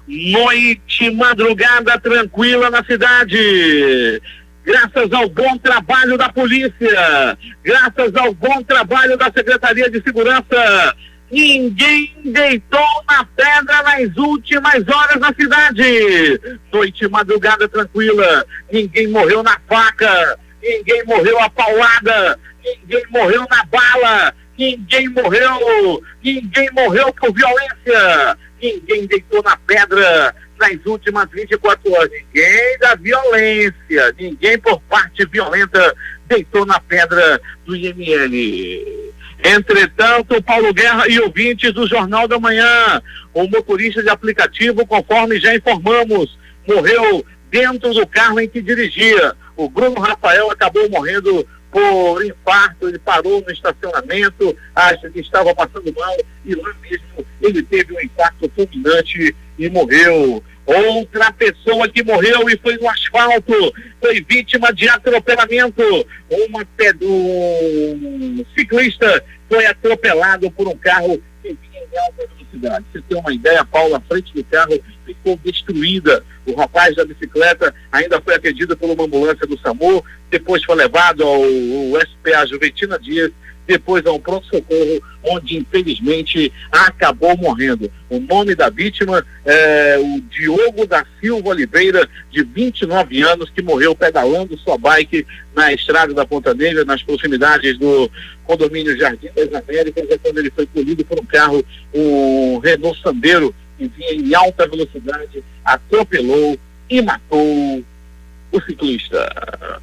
Noite, madrugada tranquila na cidade. Graças ao bom trabalho da polícia, graças ao bom trabalho da Secretaria de Segurança, ninguém deitou na pedra nas últimas horas na cidade. Noite, madrugada tranquila, ninguém morreu na faca, ninguém morreu a paulada, ninguém morreu na bala, ninguém morreu por violência, ninguém deitou na pedra nas últimas 24 horas. Ninguém da violência, ninguém por parte violenta deitou na pedra do IML. Entretanto, Paulo Guerra e ouvintes do Jornal da Manhã, o motorista de aplicativo, conforme já informamos, morreu dentro do carro em que dirigia. O Bruno Rafael acabou morrendo por infarto. Ele parou no estacionamento, acha que estava passando mal e lá mesmo ele teve um infarto fulminante e morreu. Outra pessoa que morreu e foi no asfalto, foi vítima de atropelamento. Um ciclista foi atropelado por um carro que vinha em alta velocidade. Você tem uma ideia, Paulo, a frente do carro ficou destruída. O rapaz da bicicleta ainda foi atendido por uma ambulância do SAMU, depois foi levado ao SPA Juventina Dias, depois a um pronto-socorro, onde infelizmente acabou morrendo. O nome da vítima é o Diogo da Silva Oliveira, de 29 anos, que morreu pedalando sua bike na estrada da Ponta Negra, nas proximidades do condomínio Jardim das Américas, quando ele foi colhido por um carro, um Renault Sandero, que vinha em alta velocidade, atropelou e matou o ciclista.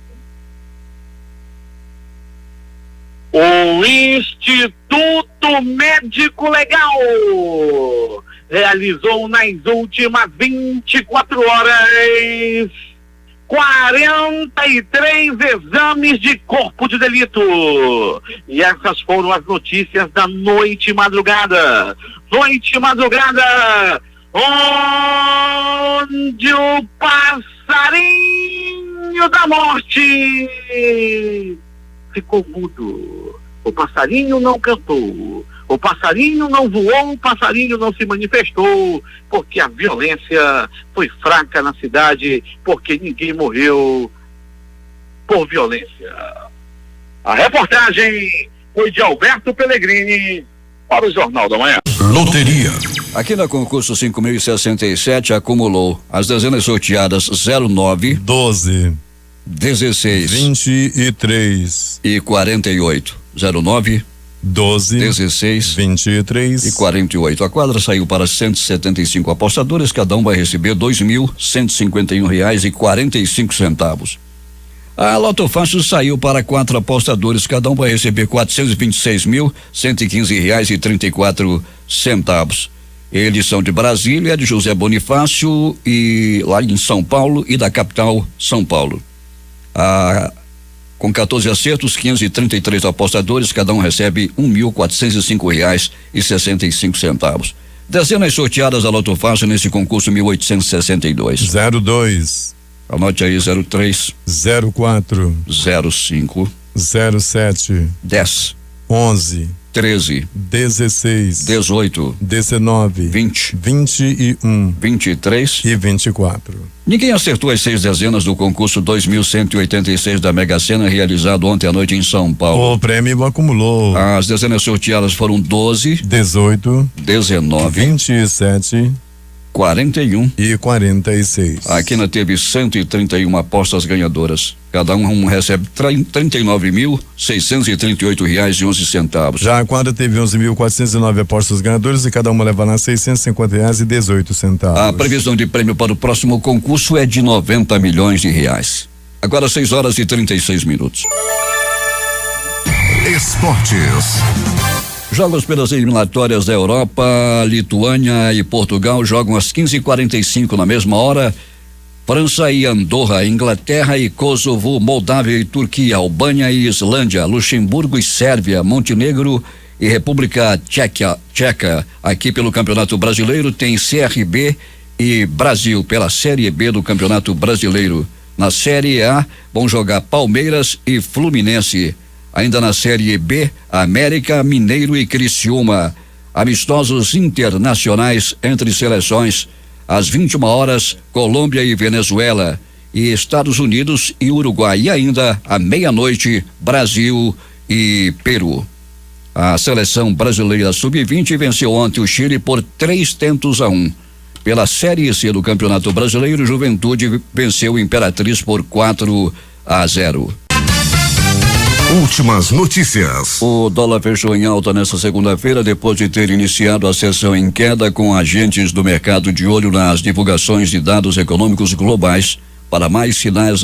O Instituto Médico Legal realizou nas últimas 24 horas 43 exames de corpo de delito. E essas foram as notícias da noite e madrugada. Noite e madrugada, onde o passarinho da morte ficou mudo. O passarinho não cantou, o passarinho não voou, o passarinho não se manifestou, porque a violência foi fraca na cidade, porque ninguém morreu por violência. A reportagem foi de Alberto Pellegrini para o Jornal da Manhã. Loteria. Aqui na concurso 5.067 acumulou as dezenas sorteadas 09, 12, 16 23 e 48. 09, 12, 16 23 e 48. A quadra saiu para 175 apostadores, cada um vai receber R$2.151,45. A Loto Fácil saiu para 4 apostadores, cada um vai receber R$426.115,34. Eles são de Brasília, de José Bonifácio e lá em São Paulo e da capital São Paulo. Com 14 acertos, 533 apostadores, cada um recebe R$1.405,65. Dezenas sorteadas da Loto Fácil nesse concurso 1862. 02, Anote aí: 03, 04, 05, 07, 10, 11, 13, 16, 18, 19, 20, 21 23 e 24. Ninguém acertou as 6 dezenas do concurso 2.186 da Mega Sena, realizado ontem à noite em São Paulo. O prêmio acumulou As dezenas sorteadas foram 12, 18, 19, 27 41. e 46. A Quina teve 131 apostas ganhadoras. Cada um recebe R$39.638,11. Já a quadra teve 11.409 apostas ganhadoras e cada uma leva lá R$650,18. A previsão de prêmio para o próximo concurso é de R$90 milhões. Agora 6h36. Esportes. Jogos pelas eliminatórias da Europa, Lituânia e Portugal jogam às 15h45 na mesma hora. França e Andorra, Inglaterra e Kosovo, Moldávia e Turquia, Albânia e Islândia, Luxemburgo e Sérvia, Montenegro e República Tcheca. Aqui pelo Campeonato Brasileiro tem CRB e Brasil pela Série B do Campeonato Brasileiro. Na Série A vão jogar Palmeiras e Fluminense. Ainda na Série B, América, Mineiro e Criciúma. Amistosos internacionais entre seleções. Às 21 horas, Colômbia e Venezuela. E Estados Unidos e Uruguai. E ainda, à meia-noite, Brasil e Peru. A seleção brasileira sub-20 venceu ontem o Chile por 3-1. Pela Série C do Campeonato Brasileiro, Juventude venceu o Imperatriz por 4-0. Últimas notícias. O dólar fechou em alta nesta segunda-feira, depois de ter iniciado a sessão em queda, com agentes do mercado de olho nas divulgações de dados econômicos globais para mais sinais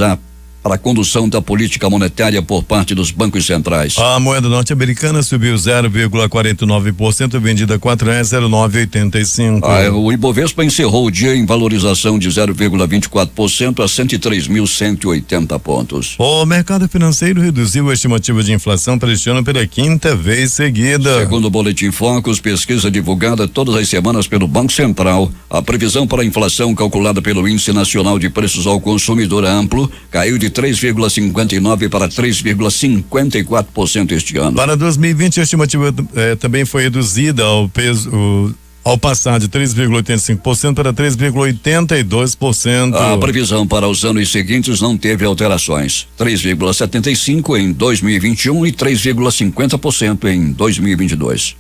para a condução da política monetária por parte dos bancos centrais. A moeda norte-americana subiu 0,49%, vendida R$4,0985. O Ibovespa encerrou o dia em valorização de 0,24% a 103.180 pontos. O mercado financeiro reduziu a estimativa de inflação para este ano pela 5ª vez seguida. Segundo o Boletim Focus, pesquisa divulgada todas as semanas pelo Banco Central, a previsão para a inflação calculada pelo Índice Nacional de Preços ao Consumidor Amplo caiu de 3,59% para 3,54% este ano. Para 2020, a estimativa também foi reduzida ao passar de 3,85% para 3,82%. A previsão para os anos seguintes não teve alterações. 3,75% em 2021 e 3,50% em 2022.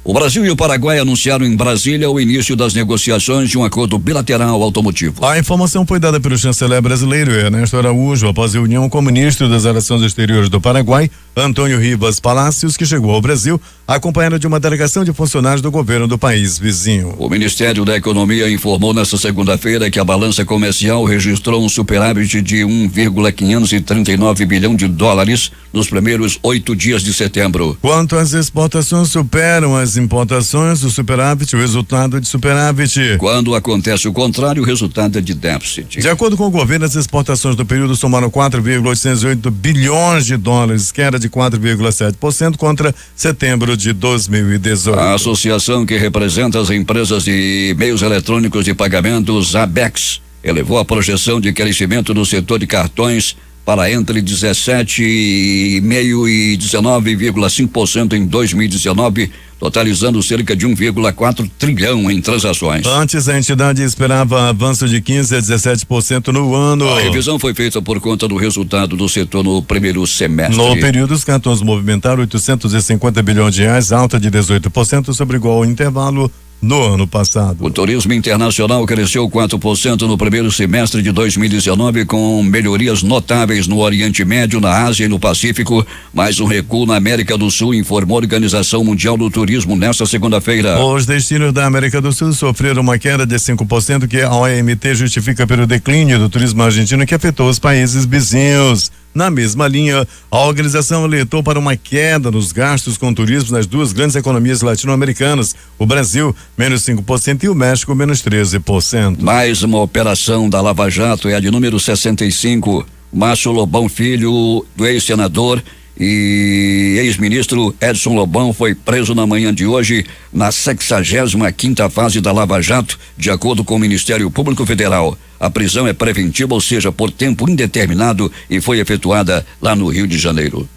O Brasil e o Paraguai anunciaram em Brasília o início das negociações de um acordo bilateral automotivo. A informação foi dada pelo chanceler brasileiro Ernesto Araújo após reunião com o ministro das Relações Exteriores do Paraguai, Antônio Ribas Palácios, que chegou ao Brasil acompanhado de uma delegação de funcionários do governo do país vizinho. O Ministério da Economia informou nesta segunda-feira que a balança comercial registrou um superávit de 1,539 bilhão de dólares nos primeiros 8 dias de setembro. Quanto às exportações superam as importações, o superávit, o resultado de superávit. Quando acontece o contrário, o resultado é de déficit. De acordo com o governo, as exportações do período somaram 4,808 bilhões de dólares, queda de 4,7% contra setembro de 2018. A associação que representa as empresas de meios eletrônicos de pagamentos, ABEX, elevou a projeção de crescimento do setor de cartões para entre 17,5% e 19,5% em 2019, totalizando cerca de 1,4 trilhão em transações. Antes, a entidade esperava avanço de 15% a 17% no ano. A revisão foi feita por conta do resultado do setor no primeiro semestre. No período, os cartões movimentaram 850 bilhões de reais, alta de 18% sobre igual intervalo no ano passado. O turismo internacional cresceu 4% no primeiro semestre de 2019, com melhorias notáveis no Oriente Médio, na Ásia e no Pacífico, mais um recuo na América do Sul, informou a Organização Mundial do Turismo nesta segunda-feira. Os destinos da América do Sul sofreram uma queda de 5%, que a OMT justifica pelo declínio do turismo argentino, que afetou os países vizinhos. Na mesma linha, a organização alertou para uma queda nos gastos com turismo nas duas grandes economias latino-americanas, o Brasil, menos 5%, e o México, menos 13%. Mais uma operação da Lava Jato é a de número 65. Márcio Lobão Filho, do ex-senador e ex-ministro Edson Lobão, foi preso na manhã de hoje na 65ª fase da Lava Jato, de acordo com o Ministério Público Federal. A prisão é preventiva, ou seja, por tempo indeterminado, e foi efetuada lá no Rio de Janeiro.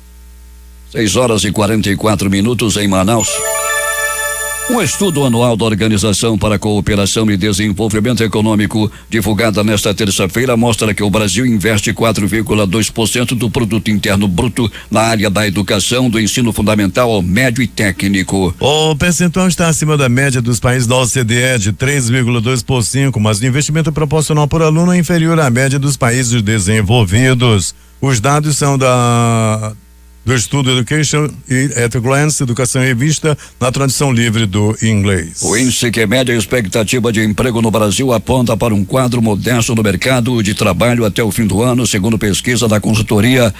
6h44 em Manaus. Um estudo anual da Organização para a Cooperação e Desenvolvimento Econômico, divulgada nesta terça-feira, mostra que o Brasil investe 4,2% do produto interno bruto na área da educação, do ensino fundamental, médio e técnico. O percentual está acima da média dos países da OCDE, de 3,2 por 5, mas o investimento proporcional por aluno é inferior à média dos países desenvolvidos. Os dados são do estudo Education at a Glance, Educação em Revista, na tradução livre do inglês. O índice que mede a expectativa de emprego no Brasil aponta para um quadro modesto no mercado de trabalho até o fim do ano, segundo pesquisa da consultoria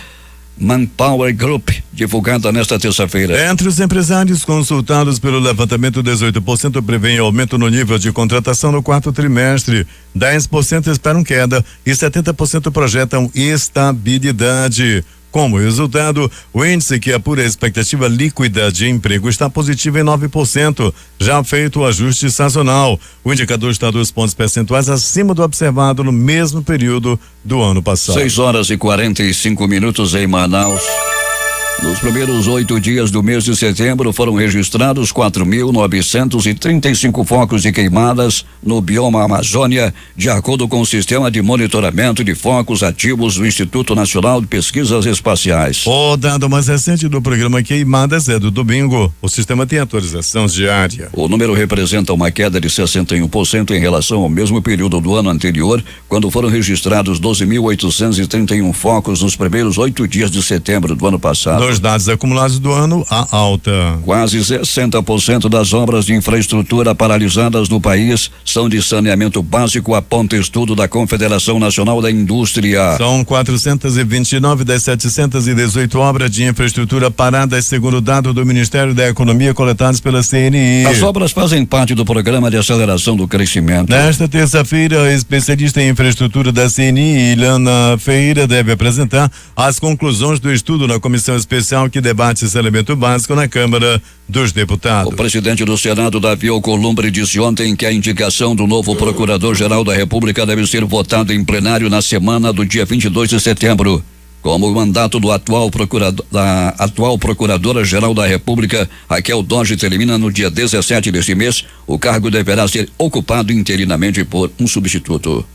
Manpower Group, divulgada nesta terça-feira. Entre os empresários consultados pelo levantamento, 18% prevêem aumento no nível de contratação no quarto trimestre, 10% esperam queda e 70% projetam estabilidade. Como resultado, o índice que apura a expectativa líquida de emprego está positivo em 9%, já feito o ajuste sazonal. O indicador está 2 pontos percentuais acima do observado no mesmo período do ano passado. 6h45 em Manaus. Nos primeiros 8 dias do mês de setembro foram registrados 4.935 focos de queimadas no bioma Amazônia, de acordo com o sistema de monitoramento de focos ativos do Instituto Nacional de Pesquisas Espaciais. O dado mais recente do programa Queimadas é do domingo. O sistema tem atualização diária. O número representa uma queda de 61% em relação ao mesmo período do ano anterior, quando foram registrados 12.831 focos nos primeiros 8 dias de setembro do ano passado. Nos dados acumulados do ano, há alta. Quase 60% das obras de infraestrutura paralisadas no país são de saneamento básico, aponta estudo da Confederação Nacional da Indústria. São 429 das 718 obras de infraestrutura paradas, segundo o dado do Ministério da Economia coletados pela CNI. As obras fazem parte do Programa de Aceleração do Crescimento. Nesta terça-feira, a especialista em infraestrutura da CNI, Ilana Feira, deve apresentar as conclusões do estudo na comissão especial que debate esse elemento básico na Câmara dos Deputados. O presidente do Senado, Davi Alcolumbre, disse ontem que a indicação do novo Procurador-Geral da República deve ser votada em plenário na semana do dia 22 de setembro. Como o mandato da atual Procuradora-Geral da República, Raquel Dodge, termina no dia 17 deste mês, o cargo deverá ser ocupado interinamente por um substituto.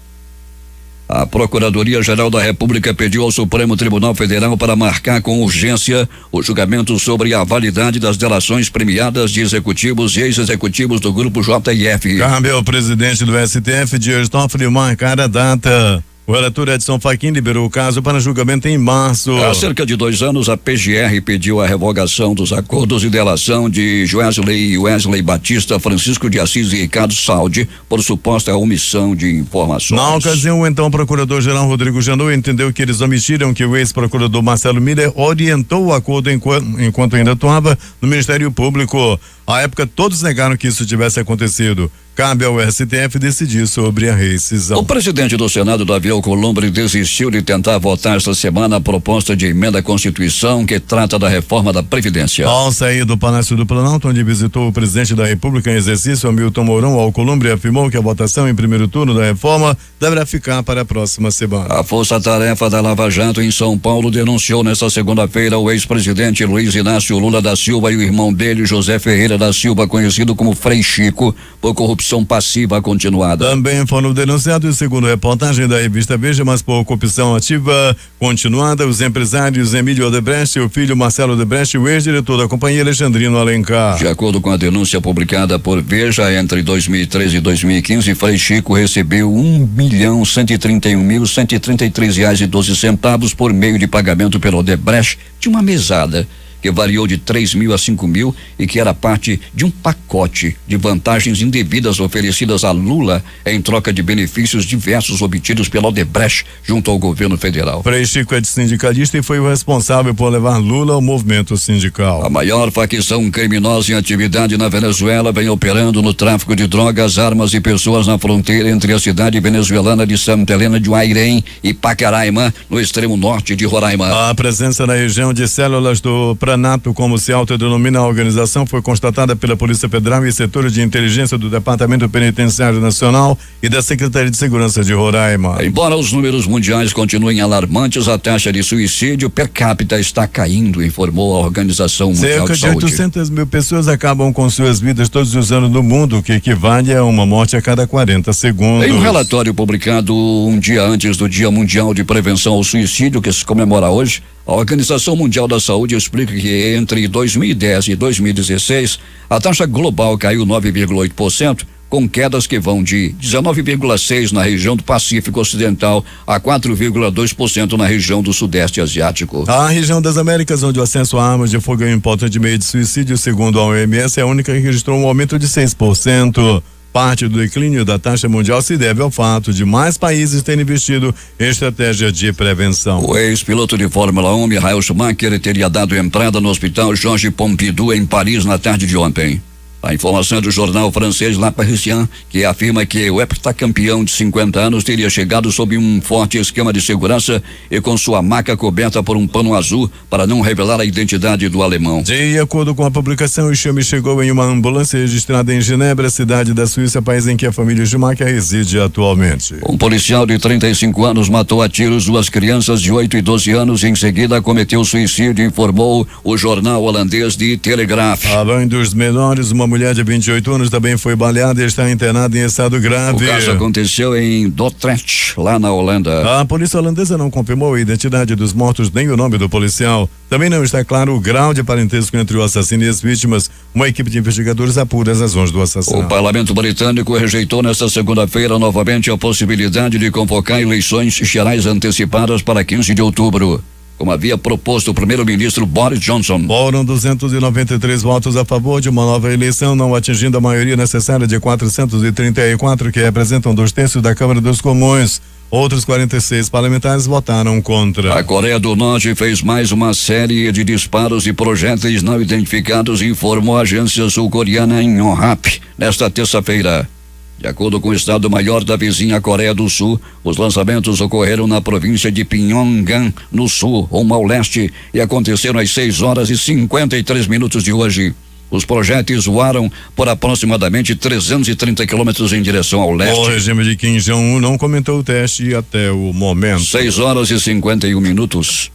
A Procuradoria-Geral da República pediu ao Supremo Tribunal Federal para marcar com urgência o julgamento sobre a validade das delações premiadas de executivos e ex-executivos do Grupo JF. Cabe ao presidente do STF, Dias Toffoli, marcar a data. O relator Edson Fachin liberou o caso para julgamento em março. Há cerca de 2 anos, a PGR pediu a revogação dos acordos de delação de Wesley Batista, Francisco de Assis e Ricardo Saldi por suposta omissão de informações. Na ocasião, o então procurador-geral Rodrigo Janot entendeu que eles omitiram que o ex-procurador Marcelo Miller orientou o acordo enquanto ainda atuava no Ministério Público. À época, todos negaram que isso tivesse acontecido. Cabe ao STF decidir sobre a rescisão. O presidente do Senado, Davi Alcolumbre, desistiu de tentar votar esta semana a proposta de emenda à Constituição que trata da reforma da Previdência. Ao sair do Palácio do Planalto, onde visitou o presidente da República em exercício, Hamilton Mourão, Alcolumbre afirmou que a votação em primeiro turno da reforma deverá ficar para a próxima semana. A Força-Tarefa da Lava Jato em São Paulo denunciou nesta segunda-feira o ex-presidente Luiz Inácio Lula da Silva e o irmão dele, José Ferreira da Silva, conhecido como Frei Chico, por corrupção passiva continuada. Também foram denunciados, segundo reportagem da revista Veja, mas por corrupção ativa continuada, os empresários Emílio Odebrecht, o filho Marcelo Odebrecht e o ex-diretor da companhia Alexandrino Alencar. De acordo com a denúncia publicada por Veja, entre 2013 e 2015, Frei Chico recebeu R$1.133,12 por meio de pagamento pelo Odebrecht de uma mesada que variou de 3.000 a 5.000 e que era parte de um pacote de vantagens indevidas oferecidas a Lula em troca de benefícios diversos obtidos pela Odebrecht junto ao governo federal. Frei Chico é sindicalista e foi o responsável por levar Lula ao movimento sindical. A maior facção criminosa em atividade na Venezuela vem operando no tráfico de drogas, armas e pessoas na fronteira entre a cidade venezuelana de Santa Helena de Guairém e Pacaraima, no extremo norte de Roraima. A presença na região de células do Pranato, como se autodenomina a organização, foi constatada pela Polícia Federal e setores de inteligência do Departamento Penitenciário Nacional e da Secretaria de Segurança de Roraima. Embora os números mundiais continuem alarmantes, a taxa de suicídio per capita está caindo, informou a Organização Mundial de Saúde. Cerca de 800 mil pessoas acabam com suas vidas todos os anos no mundo, o que equivale a uma morte a cada 40 segundos. Em um relatório publicado um dia antes do Dia Mundial de Prevenção ao Suicídio, que se comemora hoje, a Organização Mundial da Saúde explica que entre 2010 e 2016, a taxa global caiu 9,8%, com quedas que vão de 19,6% na região do Pacífico Ocidental a 4,2% na região do Sudeste Asiático. A região das Américas, onde o acesso a armas de fogo é um importante meio de suicídio, segundo a OMS, é a única que registrou um aumento de 6%. Parte do declínio da taxa mundial se deve ao fato de mais países terem investido em estratégia de prevenção. O ex-piloto de Fórmula 1, Michael Schumacher, teria dado entrada no hospital Georges Pompidou, em Paris, na tarde de ontem. A informação do jornal francês La Parisien, que afirma que o heptacampeão de 50 anos teria chegado sob um forte esquema de segurança e com sua maca coberta por um pano azul para não revelar a identidade do alemão. De acordo com a publicação, o chame chegou em uma ambulância registrada em Genebra, cidade da Suíça, país em que a família Schumacher reside atualmente. Um policial de 35 anos matou a tiros 2 crianças de 8 e 12 anos e em seguida cometeu suicídio, informou o jornal holandês de Telegraph. Além dos menores, uma mulher de 28 anos também foi baleada e está internada em estado grave. O caso aconteceu em Dordrecht, lá na Holanda. A polícia holandesa não confirmou a identidade dos mortos nem o nome do policial. Também não está claro o grau de parentesco entre o assassino e as vítimas. Uma equipe de investigadores apura as razões do assassinato. O parlamento britânico rejeitou nesta segunda-feira novamente a possibilidade de convocar eleições gerais antecipadas para 15 de outubro. Como havia proposto o primeiro-ministro Boris Johnson. Foram 293 votos a favor de uma nova eleição, não atingindo a maioria necessária de 434, que representam 2/3 da Câmara dos Comuns. Outros 46 parlamentares votaram contra. A Coreia do Norte fez mais uma série de disparos e projéteis não identificados, informou a agência sul-coreana Yonhap nesta terça-feira. De acordo com o Estado-Maior da vizinha Coreia do Sul, os lançamentos ocorreram na província de Pyongyang, no sul, rumo ao leste, e aconteceram às 6h53 de hoje. Os projéteis voaram por aproximadamente 330 quilômetros em direção ao leste. O regime de Kim Jong-un não comentou o teste até o momento. 6h51.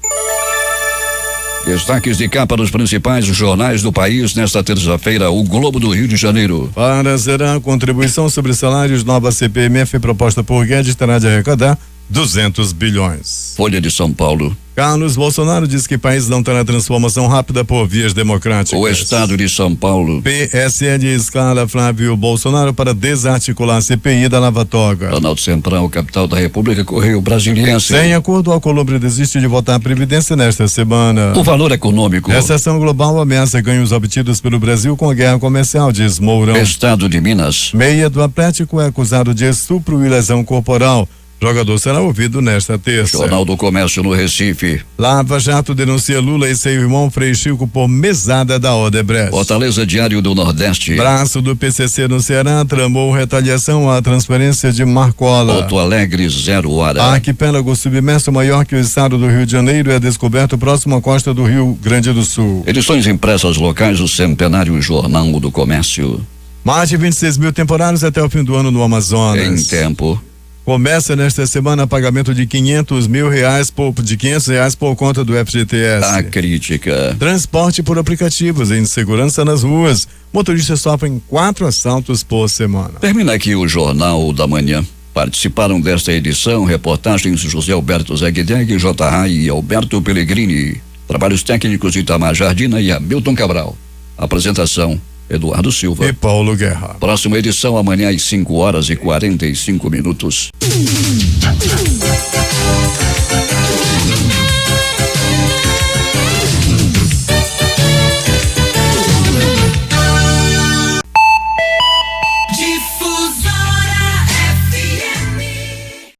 Destaques de capa dos principais jornais do país nesta terça-feira. O Globo do Rio de Janeiro. Para zerar a contribuição sobre salários, nova CPMF proposta por Guedes terá de arrecadar 200 bilhões. Folha de São Paulo. Carlos Bolsonaro diz que o país não terá transformação rápida por vias democráticas. O estado de São Paulo. PSL escala Flávio Bolsonaro para desarticular a CPI da Lava Toga. Planalto Central, capital da República, Correio Brasiliense. Sem acordo, a Alcolumbre desiste de votar a Previdência nesta semana. O valor econômico. Recessão global ameaça ganhos obtidos pelo Brasil com a guerra comercial, diz Mourão. Estado de Minas. Meia do Atlético é acusado de estupro e lesão corporal. Jogador será ouvido nesta terça. Jornal do Comércio no Recife. Lava Jato denuncia Lula e seu irmão Frei Chico por mesada da Odebrecht. Fortaleza Diário do Nordeste. Braço do PCC no Ceará tramou retaliação à transferência de Marcola. Porto Alegre, 0 hora. Arquipélago submerso maior que o estado do Rio de Janeiro é descoberto próximo à costa do Rio Grande do Sul. Edições impressas locais do Centenário Jornal do Comércio. Mais de 26 mil temporários até o fim do ano no Amazonas. Em tempo. Começa nesta semana pagamento de R$500 mil por conta do FGTS. A crítica. Transporte por aplicativos e insegurança nas ruas. Motoristas sofrem 4 assaltos por semana. Termina aqui o Jornal da Manhã. Participaram desta edição reportagens José Alberto Zegdeg, J. e Alberto Pellegrini. Trabalhos técnicos de Itamar Jardina e Hamilton Cabral. Apresentação Eduardo Silva e Paulo Guerra. Próxima edição amanhã às 5 horas e 45 minutos.